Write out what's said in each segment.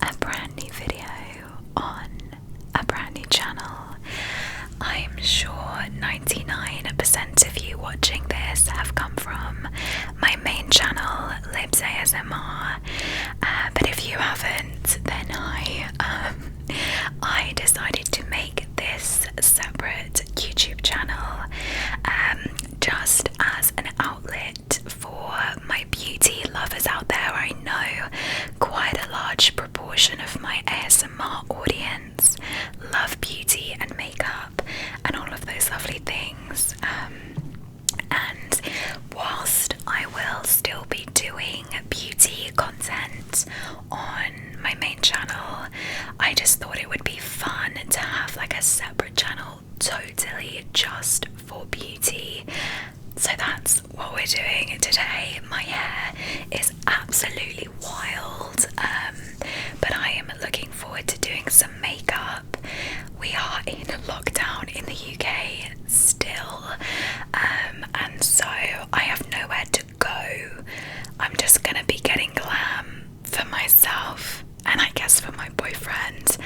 a brand new video on a brand new channel. I'm sure 99% of you watching this have come from my main channel, Libs ASMR, but if you haven't, then I decided to make this separate YouTube channel just as an outlet for my beauty lovers out there. I know quite a large proportion of my ASMR audience love beauty and makeup and all of those lovely things. And whilst I will still be doing beauty content on my main channel, I just thought it would be fun to have like a separate channel totally just for beauty. So that's what we're doing today. My hair is absolutely wild, but I am looking forward to doing some makeup. We are in lockdown in the UK still, and so I have nowhere to go. I'm just gonna be getting glam for myself and I guess for my boyfriend.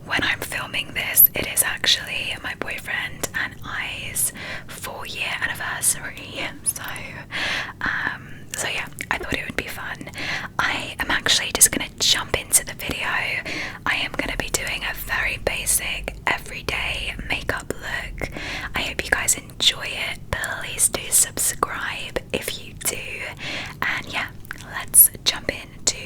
When I'm filming this, it is actually my boyfriend and I's 4-year anniversary, so yeah, I thought it would be fun. I am actually just gonna jump into the video. I am gonna be doing a very basic everyday makeup look. I hope you guys enjoy it. Please do subscribe if you do, and yeah, let's jump into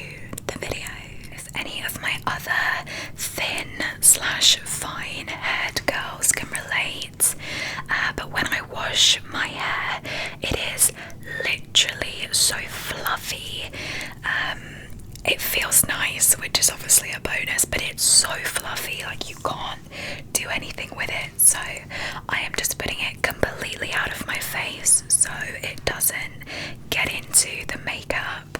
the video. If any of my other thin/fine haired girls can relate, but when I wash my hair, it is literally so fluffy. It feels nice, which is obviously a bonus, but it's so fluffy, like you can't do anything with it. So I am just putting it completely out of my face so it doesn't get into the makeup.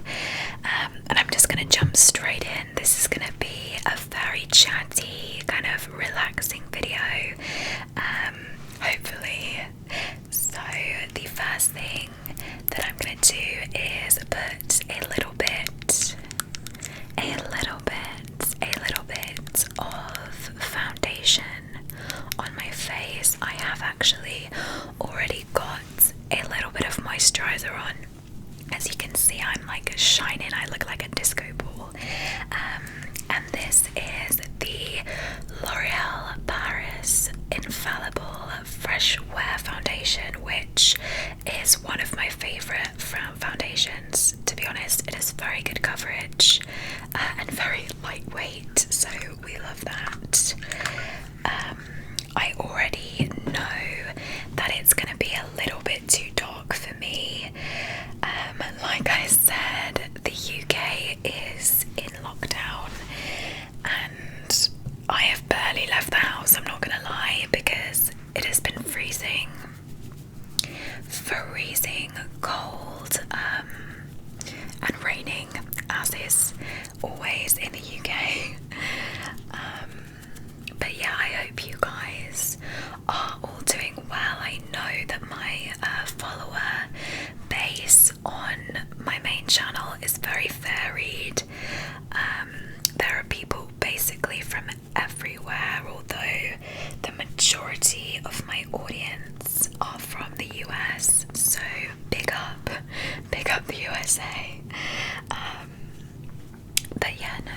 And I'm just gonna jump straight in. This is gonna be a very chatty, kind of relaxing video, hopefully. So the first thing that I'm gonna do is put a little bit of foundation on my face. I have actually already got a little bit of moisturizer on. As you can see, I'm like shining. I look like a disco ball. And this is the L'Oreal Paris Infallible Fresh Wear Foundation, which is one of my favorite foundations. To be honest, it is very good coverage and very lightweight, so we love that. I already know that it's going to be a little bit too dark for me. Like I said, the UK is in lockdown and I have barely left the house, I'm not gonna lie, because it has been freezing cold, and raining, as is always in the UK. But yeah, I hope you guys are all doing well. I know that my follower base on my main channel is very varied. There are people basically from everywhere, although the majority of my audience are from the US, so big up the USA. But yeah, no,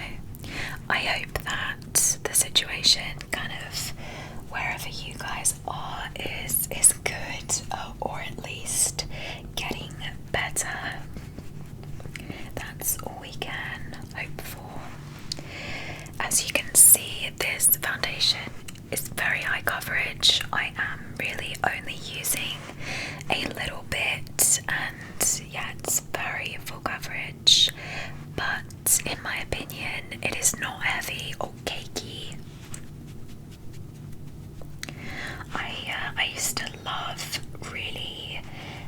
I hope that the situation kind of wherever you guys are is good, or at least getting better. That's all we can hope for. As you can see, this foundation is very high coverage. I am really only using a little bit, and yeah, it's very full coverage, but in my opinion it is not heavy or cakey. I used to love really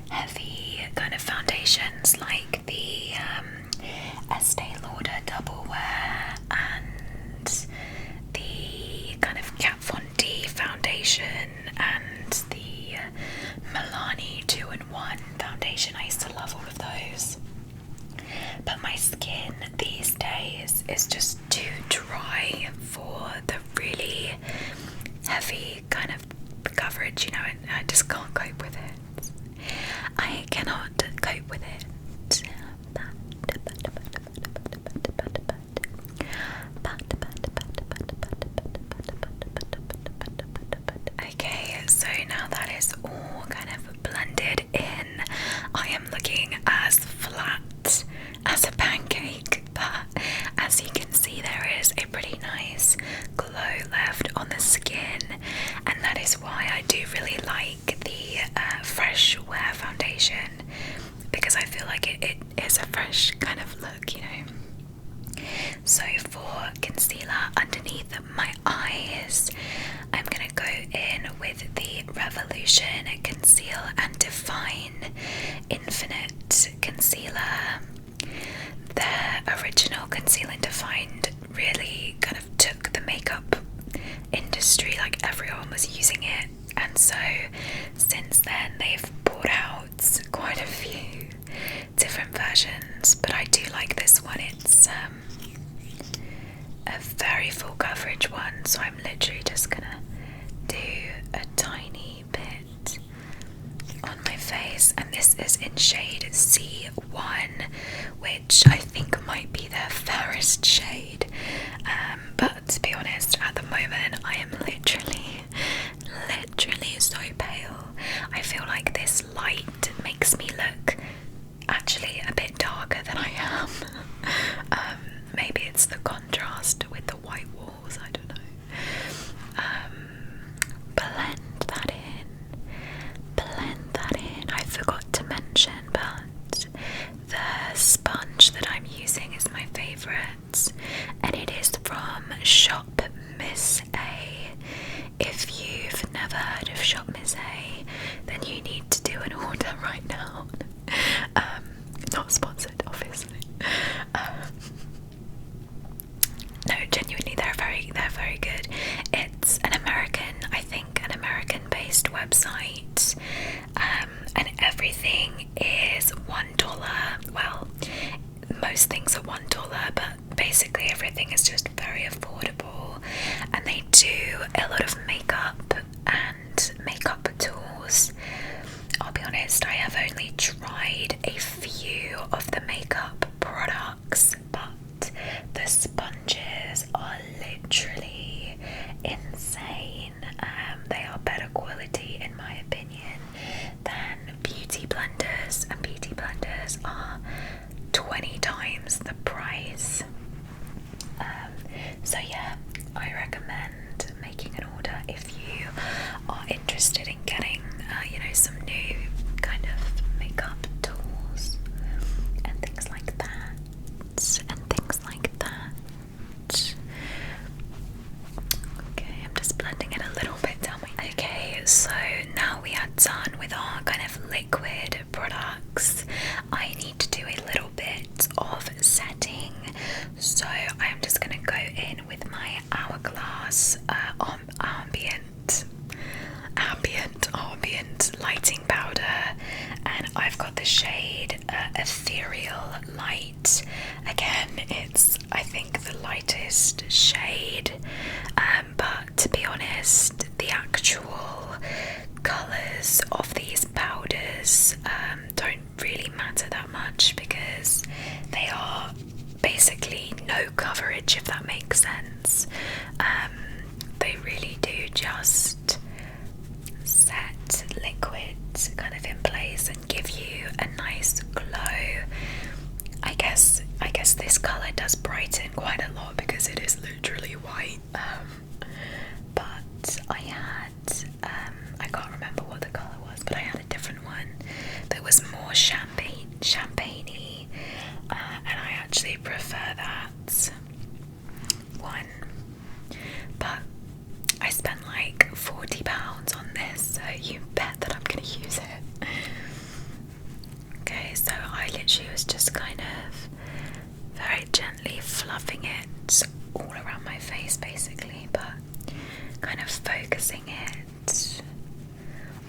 heavy kind of foundations like the Estee Lauder Double Wear and the kind of Kat Von D foundation and the Milani 2-in-1 foundation. I used to love all of those. But my skin these days is just too dry coverage, you know, and I just can't cope with it. I cannot cope with it. Okay, so now that is all kind of blended in, I am looking as flat as a pancake, but as you can see there is a pretty nice glow left on the skin, and that is why I do really like the Fresh Wear foundation, because I feel like it is a fresh kind of look, you know. So for concealer underneath my eyes, I'm going to go in with the Revolution Conceal and Define Infinite Concealer. The original Conceal and Define really kind of took the makeup industry, like everyone was using it, and so since then they've brought out quite a few different versions, but I do like this one. It's a very full coverage one, so I'm literally just gonna do a tiny bit on my face, and this is in shade C1, which I think might be their fairest shade, but to be honest, at the moment I am literally so pale. I feel like this light makes me look actually a bit darker than I am. Maybe it's the contrast with the white walls, I don't know. Blend that in. I forgot to mention, but the sponge that I'm using is my favourite, and it is from Shop Miss A. If you've never heard of Shop Miss A, then you need to do an order right now. Not sponsored, obviously. No, genuinely, they're very good. It's an American-based website, and everything is $1. Well, most things are $1, but basically everything is just very affordable, and they do a lot of makeup and makeup tools. I'll be honest, I have only tried a few of the makeup products, but the sponges are literally insane. They are better quality, in my opinion, than beauty blenders, and beauty blenders are 20 times the price. So yeah, I recommend making an order if you are interested in getting some new kind of makeup tools and things like that. Okay, I'm just blending it a little bit down my... Okay, so now we are done with our kind of liquid products. I need to do a little bit of setting, so I'm just going to go in with my Hourglass ambient lighting powder, and I've got the shade Ethereal Light. Again, it's I think the lightest shade, but to be honest, the actual colours of these powders don't really matter that much, because they are basically no coverage, if that makes sense. They really do just set liquid kind of in place and give you a nice glow. I guess this colour does brighten quite a lot because it is literally white, but I had I can't remember what the colour was, but I had a different one that was more champagne-y, and I actually prefer that one. But I spent like £40 on this, so you bet that I'm going to use it. Okay, so I literally was just kind of very gently fluffing it all around my face basically, but kind of focusing it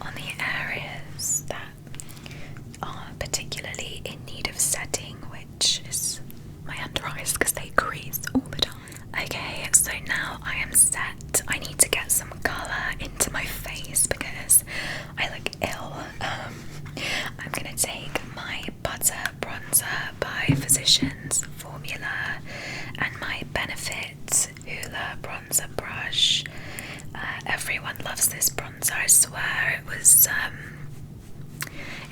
on the areas that are particularly in need of setting, which is my under eyes because they crease all the time. Okay, so now I am set. I need to get some colour into my face because bronzer brush. Everyone loves this bronzer, I swear.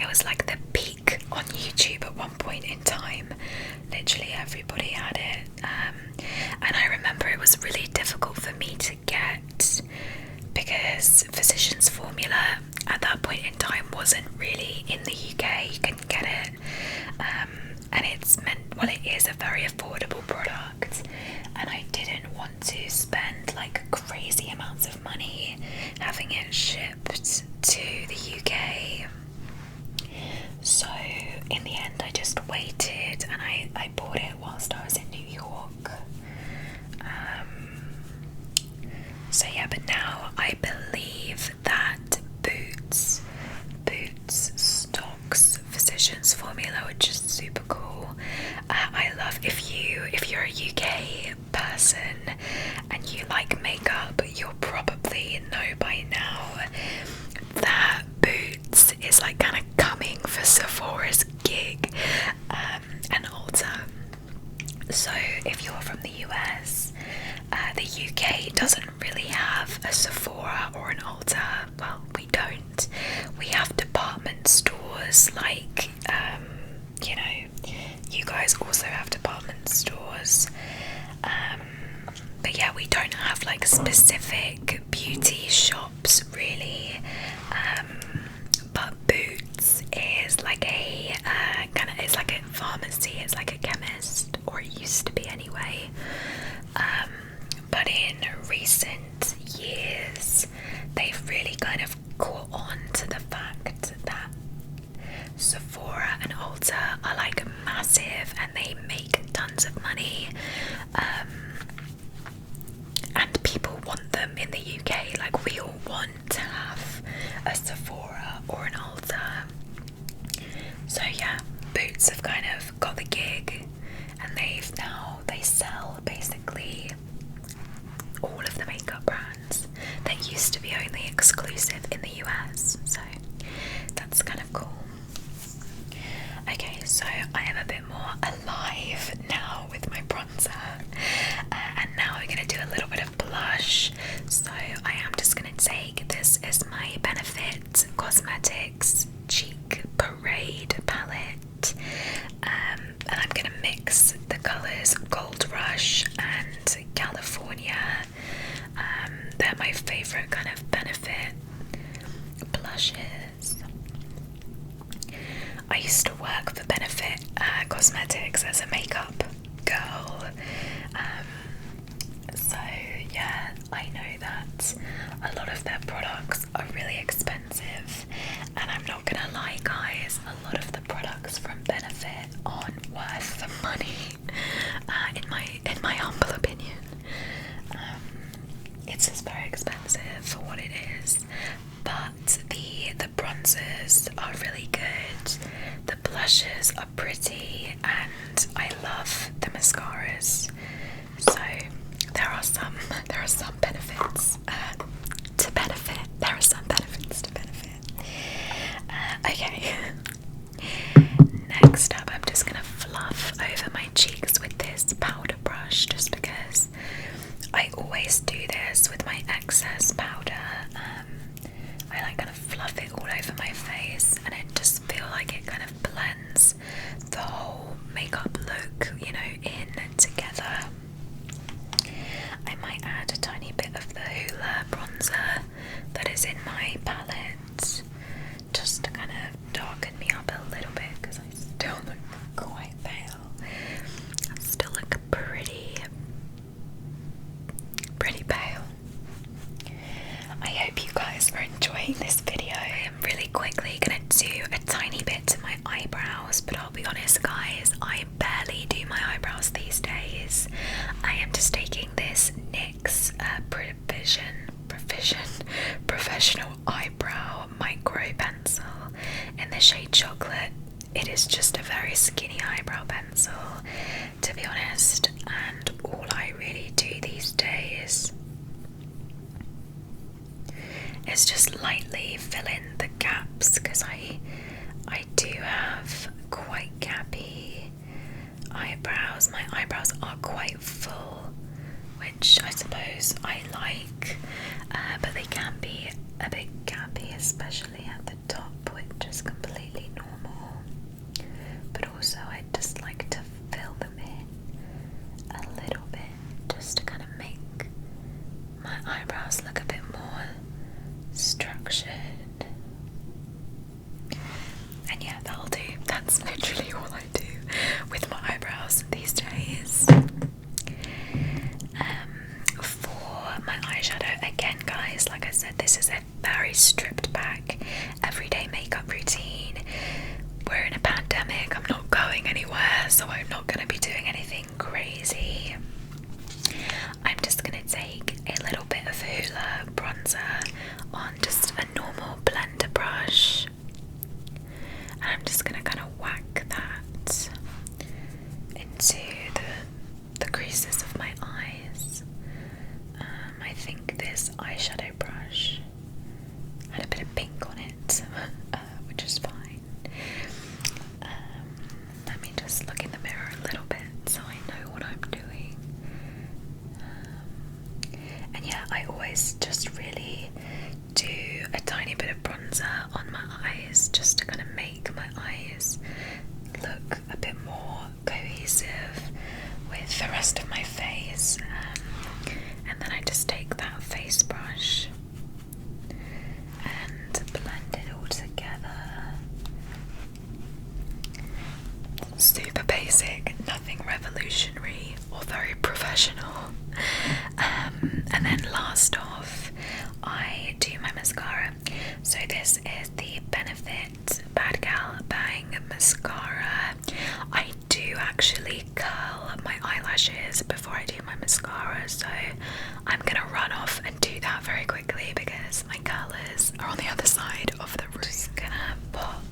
It was like the peak on YouTube at one point in time. Literally everybody had it. And I remember it was really difficult for me to get because Physicians Formula at that point in time wasn't really in the UK. You couldn't get it. And it is a very affordable product. And I didn't want to spend like crazy amounts of money having it shipped to the UK. So in the end I just waited and I bought it whilst I was in New York. So yeah, but now I believe that Boots stocks Physicians Formula, which is super cool. I love if you're a UK person and you like makeup, you'll probably know by now that Boots is like kind of coming for Sephora's gig and Ulta. So if you're from the US, the UK doesn't really have a Sephora or an Ulta. Well, we don't. We have department stores like, you guys also have department stores. But yeah, we don't have like specific beauty shops really. But Boots is like a it's like a pharmacy, it's like a chemist, or it used to be anyway. But in recent years, they've really kind of caught on to the fact that Sephora and Ulta are like massive and they make tons of money. And people want them in the UK. Like, we all want to have a Sephora or an Ulta. So yeah, Boots have kind of got the gig, and they sell basically all of the makeup brands that used to be only exclusive in the US. So that's kind of cool. Okay, so I am a bit more alive now with my bronzer, and now we're going to do a little bit of blush. So I am just going to take this as my Benefit Cosmetics Cheek Parade palette, and I'm going to mix the colours Gold Rush and California. They're my favourite kind of Benefit blushes. I used to work for Benefit Cosmetics as a makeup girl, so yeah, I know that a lot of their products are really expensive, and I'm not gonna lie guys, a lot of the products from Benefit aren't worth the money, in my humble opinion. It's just very expensive for what it is, but the bronzers are really good, the blushes are pretty, and I love the mascaras. So there are some benefits to Benefit. There are some benefits to Benefit. Okay. Next up, I'm just gonna fluff over my cheeks with this powder brush, just because I always do this with my excess powder. I like kind of fluff it all over my face, and I just feel like it kind of blends the whole makeup look, in together. I might add a tiny bit of the Hoola bronzer that is in my palette, just to kind of darken me up a little bit, because I still look quite pale. I still look pretty pale. I hope you guys are enjoying this video. I am really quickly going to do a tiny bit to my eyebrows, but I'll be honest guys, I barely do my eyebrows these days. I am just taking this NYX Professional Eyebrow Micro Pencil in the shade Chocolate. It is just a very skinny eyebrow pencil, to be honest, and all I really do these days is just lightly fill in the gaps, because I do have quite gappy eyebrows. My eyebrows are quite full, which I suppose I think this eyeshadow brush had a bit of pink on it, which is fine. Let me just look in the mirror a little bit so I know what I'm doing. And yeah, I always just really do a tiny bit of bronzer on my eyes just to kind of make my eyes look a bit more cohesive with the rest of my face. And then I just take that face brush and blend it all together. Super basic, nothing revolutionary or very professional. And then last off, I do my mascara. So this is the Benefit Bad Gal Bang Mascara. I do actually curl my eyelashes before I do my mascara, so I'm gonna run off and do that very quickly because my curlers are on the other side of the room. Just gonna pop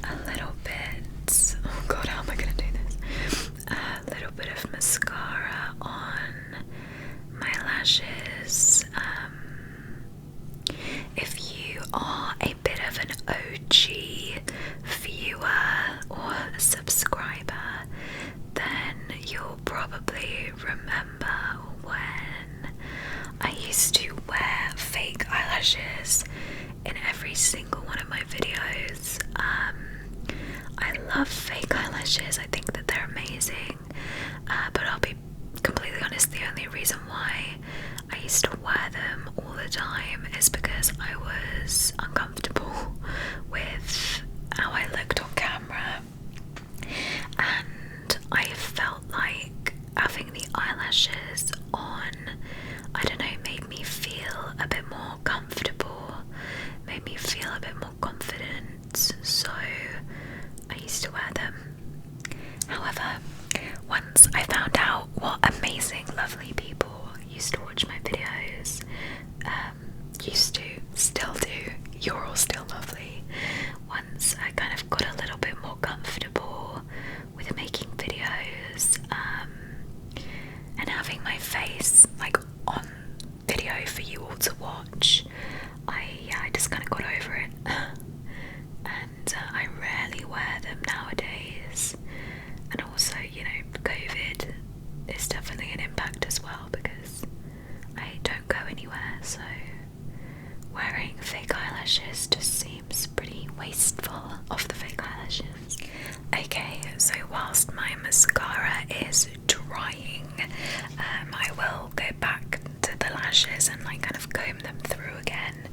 a little bit, oh god, how am I gonna do this? A little bit of mascara on my lashes. If you are a bit of an OG viewer or subscriber, then you'll probably remember when I used to wear fake eyelashes in every single one of my videos. I love fake eyelashes, I think that they're amazing, but I'll be completely honest, the only reason why I used to wear them all the time is because I was uncomfortable with how I looked on camera, and I felt like having the eyelashes on, I don't know, made me feel a bit more comfortable, made me feel a bit more confident, so I used to wear them. However, once I found out what amazing, lovely people used to watch my videos, used to, still do, you're all still lovely. Once I kind of got a little bit more comfortable with making videos, and having my face like on video for you all to watch, I just kind of got over it. And I rarely wear them nowadays. And also, you know, COVID is definitely an impact as well because I don't go anywhere, so wearing fake eyelashes just seems pretty wasteful of the fake eyelashes. Okay, so whilst my mascara is drying, I will go back to the lashes and like kind of comb them through again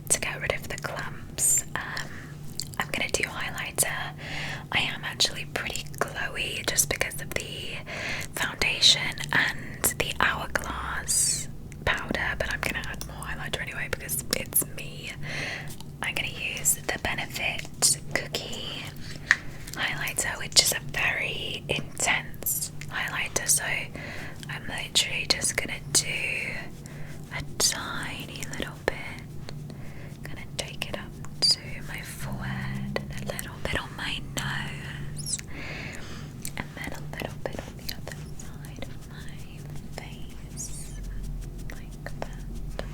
to get rid of the clumps. I'm gonna do highlighter. I am actually pretty glowy just because of the foundation and the Hourglass powder, but I'm gonna add more highlighter anyway because it's me. I'm gonna use the Benefit Cookie highlighter, which is a very intense highlighter, so I'm literally just gonna do a tiny little bit. Gonna take it up to my forehead and a little bit on my nose, and then a little bit on the other side of my face, like that.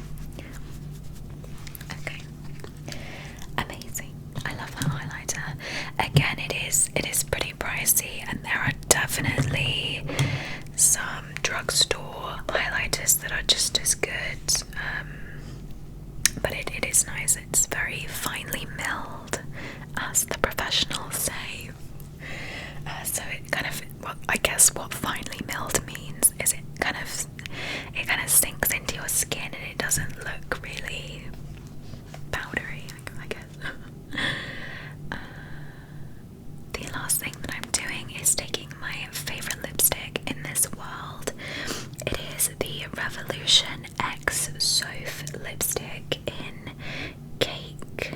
Okay, amazing. I love that highlighter. Again, it is pretty pricey, and there are definitely some drugstore highlighters that are just as good. But it is nice. It's very finely milled, as the professionals say. So it kind of, well, I guess what finely milled means is it kind of sinks into your skin and it doesn't look really powdery, I guess. The last thing that I'm doing is taking my favorite lipstick in this world. It is the Revolution X Soph lipstick in Cake.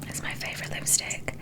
It's my favorite lipstick.